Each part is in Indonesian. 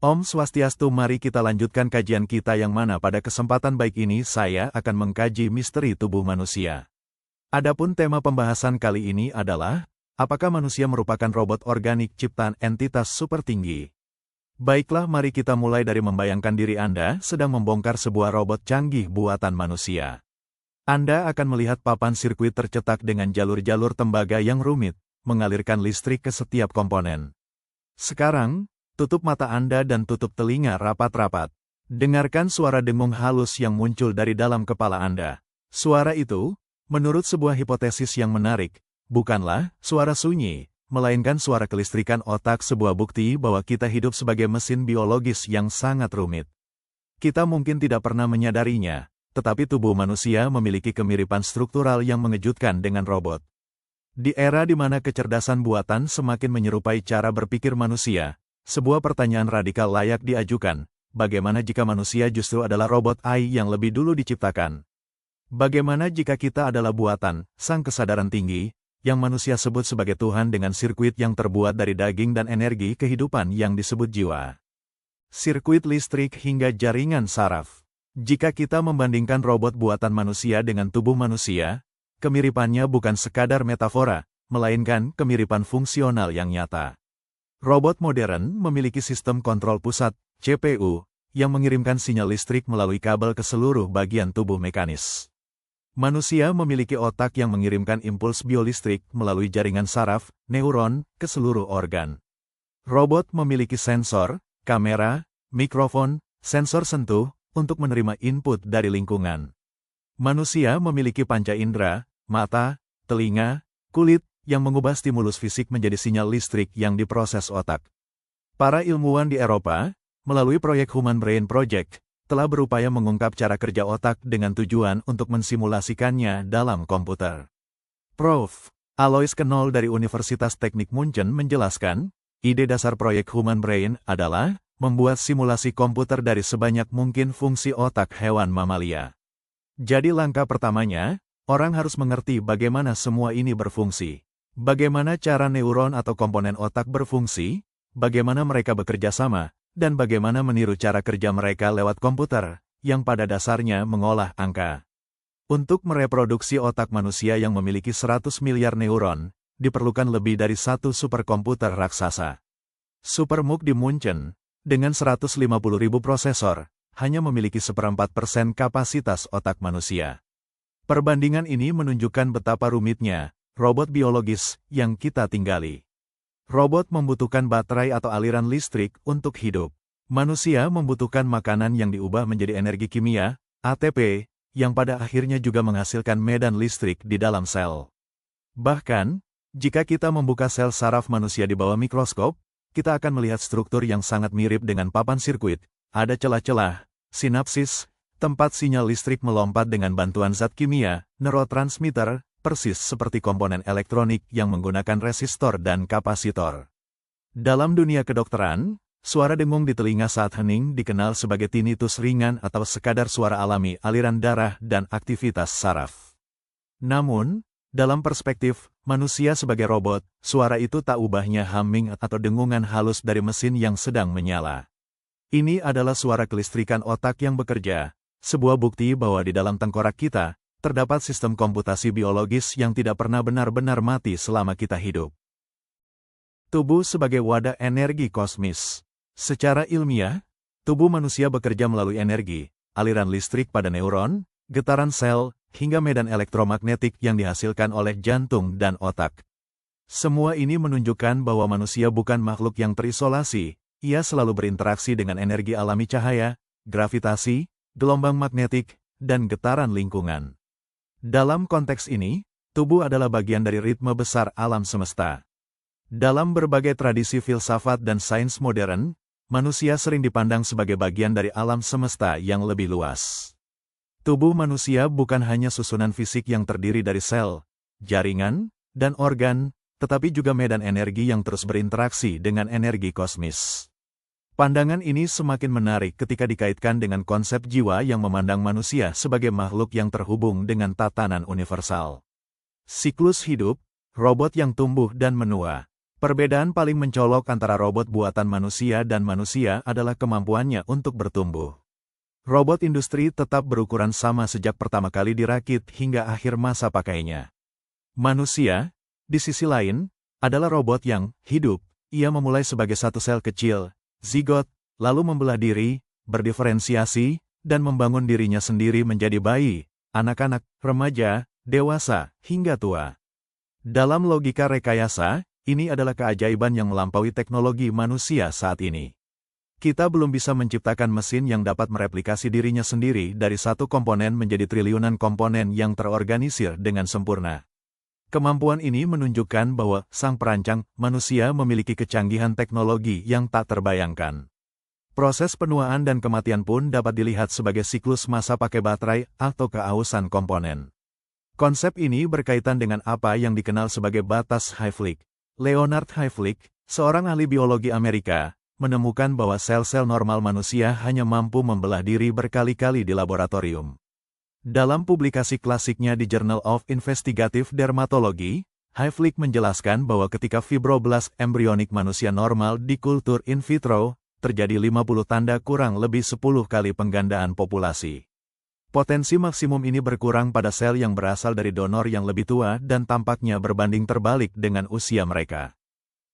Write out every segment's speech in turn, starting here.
Om Swastiastu, mari kita lanjutkan kajian kita yang mana pada kesempatan baik ini saya akan mengkaji misteri tubuh manusia. Adapun tema pembahasan kali ini adalah, apakah manusia merupakan robot organik ciptaan entitas super tinggi? Baiklah, mari kita mulai dari membayangkan diri Anda sedang membongkar sebuah robot canggih buatan manusia. Anda akan melihat papan sirkuit tercetak dengan jalur-jalur tembaga yang rumit, mengalirkan listrik ke setiap komponen. Sekarang, tutup mata Anda dan tutup telinga rapat-rapat. Dengarkan suara dengung halus yang muncul dari dalam kepala Anda. Suara itu, menurut sebuah hipotesis yang menarik, bukanlah suara sunyi, melainkan suara kelistrikan otak, sebuah bukti bahwa kita hidup sebagai mesin biologis yang sangat rumit. Kita mungkin tidak pernah menyadarinya, tetapi tubuh manusia memiliki kemiripan struktural yang mengejutkan dengan robot. Di era di mana kecerdasan buatan semakin menyerupai cara berpikir manusia, sebuah pertanyaan radikal layak diajukan, bagaimana jika manusia justru adalah robot AI yang lebih dulu diciptakan? Bagaimana jika kita adalah buatan, sang kesadaran tinggi, yang manusia sebut sebagai Tuhan dengan sirkuit yang terbuat dari daging dan energi kehidupan yang disebut jiwa? Sirkuit listrik hingga jaringan saraf. Jika kita membandingkan robot buatan manusia dengan tubuh manusia, kemiripannya bukan sekadar metafora, melainkan kemiripan fungsional yang nyata. Robot modern memiliki sistem kontrol pusat, CPU, yang mengirimkan sinyal listrik melalui kabel ke seluruh bagian tubuh mekanis. Manusia memiliki otak yang mengirimkan impuls biolistrik melalui jaringan saraf, neuron, ke seluruh organ. Robot memiliki sensor, kamera, mikrofon, sensor sentuh, untuk menerima input dari lingkungan. Manusia memiliki panca indera, mata, telinga, kulit, yang mengubah stimulus fisik menjadi sinyal listrik yang diproses otak. Para ilmuwan di Eropa, melalui proyek Human Brain Project, telah berupaya mengungkap cara kerja otak dengan tujuan untuk mensimulasikannya dalam komputer. Prof. Alois Knoll dari Universitas Teknik München menjelaskan, ide dasar proyek Human Brain adalah membuat simulasi komputer dari sebanyak mungkin fungsi otak hewan mamalia. Jadi langkah pertamanya, orang harus mengerti bagaimana semua ini berfungsi. Bagaimana cara neuron atau komponen otak berfungsi, bagaimana mereka bekerja sama, dan bagaimana meniru cara kerja mereka lewat komputer, yang pada dasarnya mengolah angka. Untuk mereproduksi otak manusia yang memiliki 100 miliar neuron, diperlukan lebih dari satu superkomputer raksasa. SuperMUC di München, dengan 150.000 prosesor, hanya memiliki 1/4% kapasitas otak manusia. Perbandingan ini menunjukkan betapa rumitnya robot biologis yang kita tinggali. Robot membutuhkan baterai atau aliran listrik untuk hidup. Manusia membutuhkan makanan yang diubah menjadi energi kimia, ATP, yang pada akhirnya juga menghasilkan medan listrik di dalam sel. Bahkan, jika kita membuka sel saraf manusia di bawah mikroskop, kita akan melihat struktur yang sangat mirip dengan papan sirkuit. Ada celah-celah, sinapsis, tempat sinyal listrik melompat dengan bantuan zat kimia, neurotransmitter, persis seperti komponen elektronik yang menggunakan resistor dan kapasitor. Dalam dunia kedokteran, suara dengung di telinga saat hening dikenal sebagai tinnitus ringan atau sekadar suara alami aliran darah dan aktivitas saraf. Namun, dalam perspektif manusia sebagai robot, suara itu tak ubahnya humming atau dengungan halus dari mesin yang sedang menyala. Ini adalah suara kelistrikan otak yang bekerja, sebuah bukti bahwa di dalam tengkorak kita, terdapat sistem komputasi biologis yang tidak pernah benar-benar mati selama kita hidup. Tubuh sebagai wadah energi kosmis. Secara ilmiah, tubuh manusia bekerja melalui energi, aliran listrik pada neuron, getaran sel, hingga medan elektromagnetik yang dihasilkan oleh jantung dan otak. Semua ini menunjukkan bahwa manusia bukan makhluk yang terisolasi, ia selalu berinteraksi dengan energi alami cahaya, gravitasi, gelombang magnetik, dan getaran lingkungan. Dalam konteks ini, tubuh adalah bagian dari ritme besar alam semesta. Dalam berbagai tradisi filsafat dan sains modern, manusia sering dipandang sebagai bagian dari alam semesta yang lebih luas. Tubuh manusia bukan hanya susunan fisik yang terdiri dari sel, jaringan, dan organ, tetapi juga medan energi yang terus berinteraksi dengan energi kosmis. Pandangan ini semakin menarik ketika dikaitkan dengan konsep jiwa yang memandang manusia sebagai makhluk yang terhubung dengan tatanan universal. Siklus hidup, robot yang tumbuh dan menua. Perbedaan paling mencolok antara robot buatan manusia dan manusia adalah kemampuannya untuk bertumbuh. Robot industri tetap berukuran sama sejak pertama kali dirakit hingga akhir masa pakainya. Manusia, di sisi lain, adalah robot yang hidup. Ia memulai sebagai satu sel kecil, zigot, lalu membelah diri, berdiferensiasi, dan membangun dirinya sendiri menjadi bayi, anak-anak, remaja, dewasa, hingga tua. Dalam logika rekayasa, ini adalah keajaiban yang melampaui teknologi manusia saat ini. Kita belum bisa menciptakan mesin yang dapat mereplikasi dirinya sendiri dari satu komponen menjadi triliunan komponen yang terorganisir dengan sempurna. Kemampuan ini menunjukkan bahwa sang perancang, manusia memiliki kecanggihan teknologi yang tak terbayangkan. Proses penuaan dan kematian pun dapat dilihat sebagai siklus masa pakai baterai atau keausan komponen. Konsep ini berkaitan dengan apa yang dikenal sebagai batas Hayflick. Leonard Hayflick, seorang ahli biologi Amerika, menemukan bahwa sel-sel normal manusia hanya mampu membelah diri berkali-kali di laboratorium. Dalam publikasi klasiknya di Journal of Investigative Dermatology, Hayflick menjelaskan bahwa ketika fibroblast embrionik manusia normal dikultur in vitro, terjadi 50 tanda kurang lebih 10 kali penggandaan populasi. Potensi maksimum ini berkurang pada sel yang berasal dari donor yang lebih tua dan tampaknya berbanding terbalik dengan usia mereka.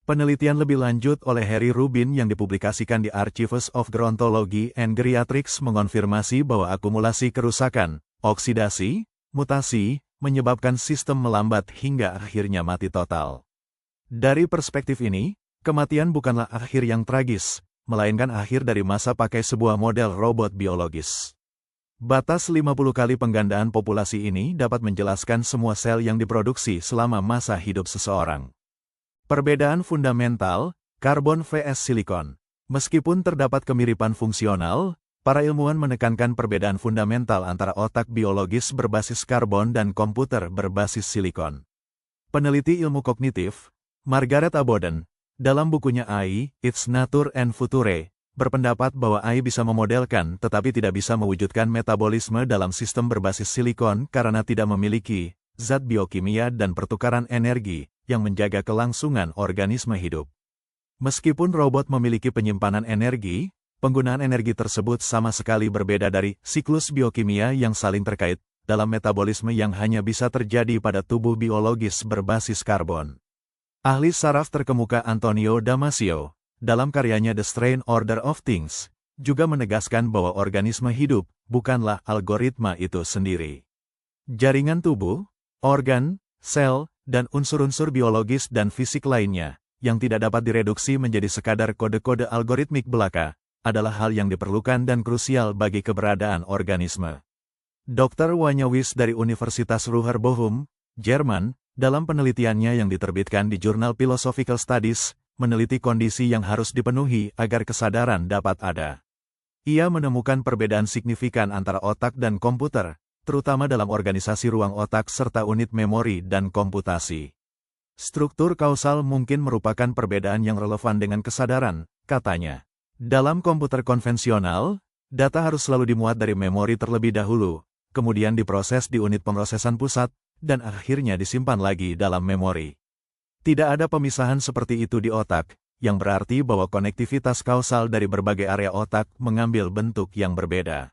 Penelitian lebih lanjut oleh Harry Rubin yang dipublikasikan di Archives of Gerontology and Geriatrics mengonfirmasi bahwa akumulasi kerusakan, oksidasi, mutasi, menyebabkan sistem melambat hingga akhirnya mati total. Dari perspektif ini, kematian bukanlah akhir yang tragis, melainkan akhir dari masa pakai sebuah model robot biologis. Batas 50 kali penggandaan populasi ini dapat menjelaskan semua sel yang diproduksi selama masa hidup seseorang. Perbedaan fundamental, karbon vs silikon. Meskipun terdapat kemiripan fungsional, para ilmuwan menekankan perbedaan fundamental antara otak biologis berbasis karbon dan komputer berbasis silikon. Peneliti ilmu kognitif, Margaret Aboden, dalam bukunya AI, Its Nature and Future, berpendapat bahwa AI bisa memodelkan tetapi tidak bisa mewujudkan metabolisme dalam sistem berbasis silikon karena tidak memiliki zat biokimia dan pertukaran energi yang menjaga kelangsungan organisme hidup. Meskipun robot memiliki penyimpanan energi, penggunaan energi tersebut sama sekali berbeda dari siklus biokimia yang saling terkait dalam metabolisme yang hanya bisa terjadi pada tubuh biologis berbasis karbon. Ahli saraf terkemuka Antonio Damasio, dalam karyanya The Strange Order of Things, juga menegaskan bahwa organisme hidup bukanlah algoritma itu sendiri. Jaringan tubuh, organ, sel, dan unsur-unsur biologis dan fisik lainnya, yang tidak dapat direduksi menjadi sekadar kode-kode algoritmik belaka, adalah hal yang diperlukan dan krusial bagi keberadaan organisme. Dr. Wanya Wis dari Universitas Ruhr Bochum, Jerman, dalam penelitiannya yang diterbitkan di Jurnal Philosophical Studies, meneliti kondisi yang harus dipenuhi agar kesadaran dapat ada. Ia menemukan perbedaan signifikan antara otak dan komputer, terutama dalam organisasi ruang otak serta unit memori dan komputasi. Struktur kausal mungkin merupakan perbedaan yang relevan dengan kesadaran, katanya. Dalam komputer konvensional, data harus selalu dimuat dari memori terlebih dahulu, kemudian diproses di unit pemrosesan pusat, dan akhirnya disimpan lagi dalam memori. Tidak ada pemisahan seperti itu di otak, yang berarti bahwa konektivitas kausal dari berbagai area otak mengambil bentuk yang berbeda.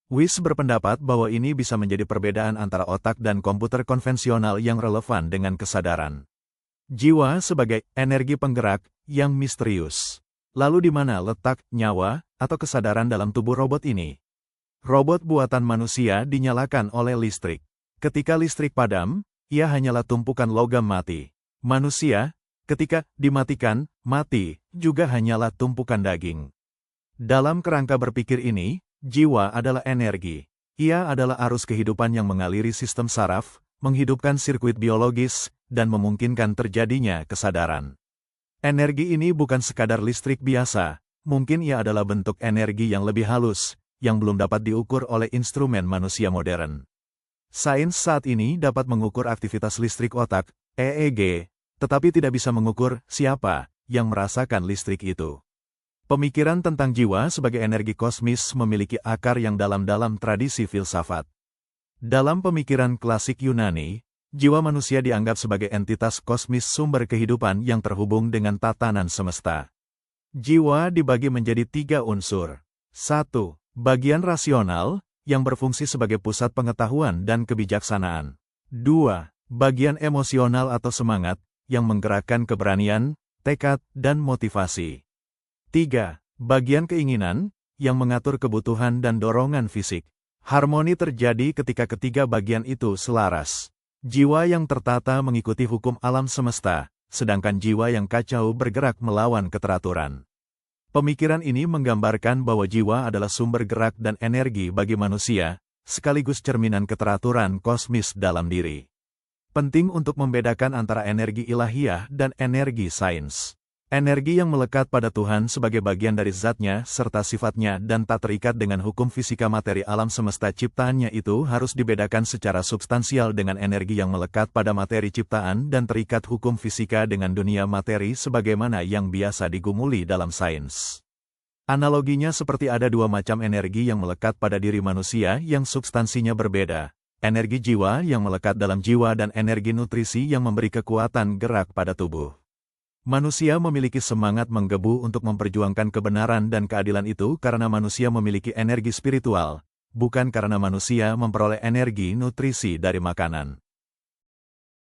Wis berpendapat bahwa ini bisa menjadi perbedaan antara otak dan komputer konvensional yang relevan dengan kesadaran. Jiwa sebagai energi penggerak yang misterius. Lalu di mana letak nyawa atau kesadaran dalam tubuh robot ini? Robot buatan manusia dinyalakan oleh listrik. Ketika listrik padam, ia hanyalah tumpukan logam mati. Manusia, ketika dimatikan, mati, juga hanyalah tumpukan daging. Dalam kerangka berpikir ini, jiwa adalah energi. Ia adalah arus kehidupan yang mengaliri sistem saraf, menghidupkan sirkuit biologis, dan memungkinkan terjadinya kesadaran. Energi ini bukan sekadar listrik biasa, mungkin ia adalah bentuk energi yang lebih halus, yang belum dapat diukur oleh instrumen manusia modern. Sains saat ini dapat mengukur aktivitas listrik otak, EEG, tetapi tidak bisa mengukur siapa yang merasakan listrik itu. Pemikiran tentang jiwa sebagai energi kosmis memiliki akar yang dalam-dalam tradisi filsafat. Dalam pemikiran klasik Yunani, Jiwa manusia dianggap sebagai entitas kosmis sumber kehidupan yang terhubung dengan tatanan semesta. Jiwa dibagi menjadi 3 unsur. 1. Bagian rasional, yang berfungsi sebagai pusat pengetahuan dan kebijaksanaan. 2. Bagian emosional atau semangat, yang menggerakkan keberanian, tekad, dan motivasi. 3. Bagian keinginan, yang mengatur kebutuhan dan dorongan fisik. Harmoni terjadi ketika ketiga bagian itu selaras. Jiwa yang tertata mengikuti hukum alam semesta, sedangkan jiwa yang kacau bergerak melawan keteraturan. Pemikiran ini menggambarkan bahwa jiwa adalah sumber gerak dan energi bagi manusia, sekaligus cerminan keteraturan kosmis dalam diri. Penting untuk membedakan antara energi ilahiyah dan energi sains. Energi yang melekat pada Tuhan sebagai bagian dari zatnya serta sifatnya dan tak terikat dengan hukum fisika materi alam semesta ciptaannya itu harus dibedakan secara substansial dengan energi yang melekat pada materi ciptaan dan terikat hukum fisika dengan dunia materi sebagaimana yang biasa digumuli dalam sains. Analoginya seperti ada 2 macam energi yang melekat pada diri manusia yang substansinya berbeda. Energi jiwa yang melekat dalam jiwa dan energi nutrisi yang memberi kekuatan gerak pada tubuh. Manusia memiliki semangat menggebu untuk memperjuangkan kebenaran dan keadilan itu karena manusia memiliki energi spiritual, bukan karena manusia memperoleh energi nutrisi dari makanan.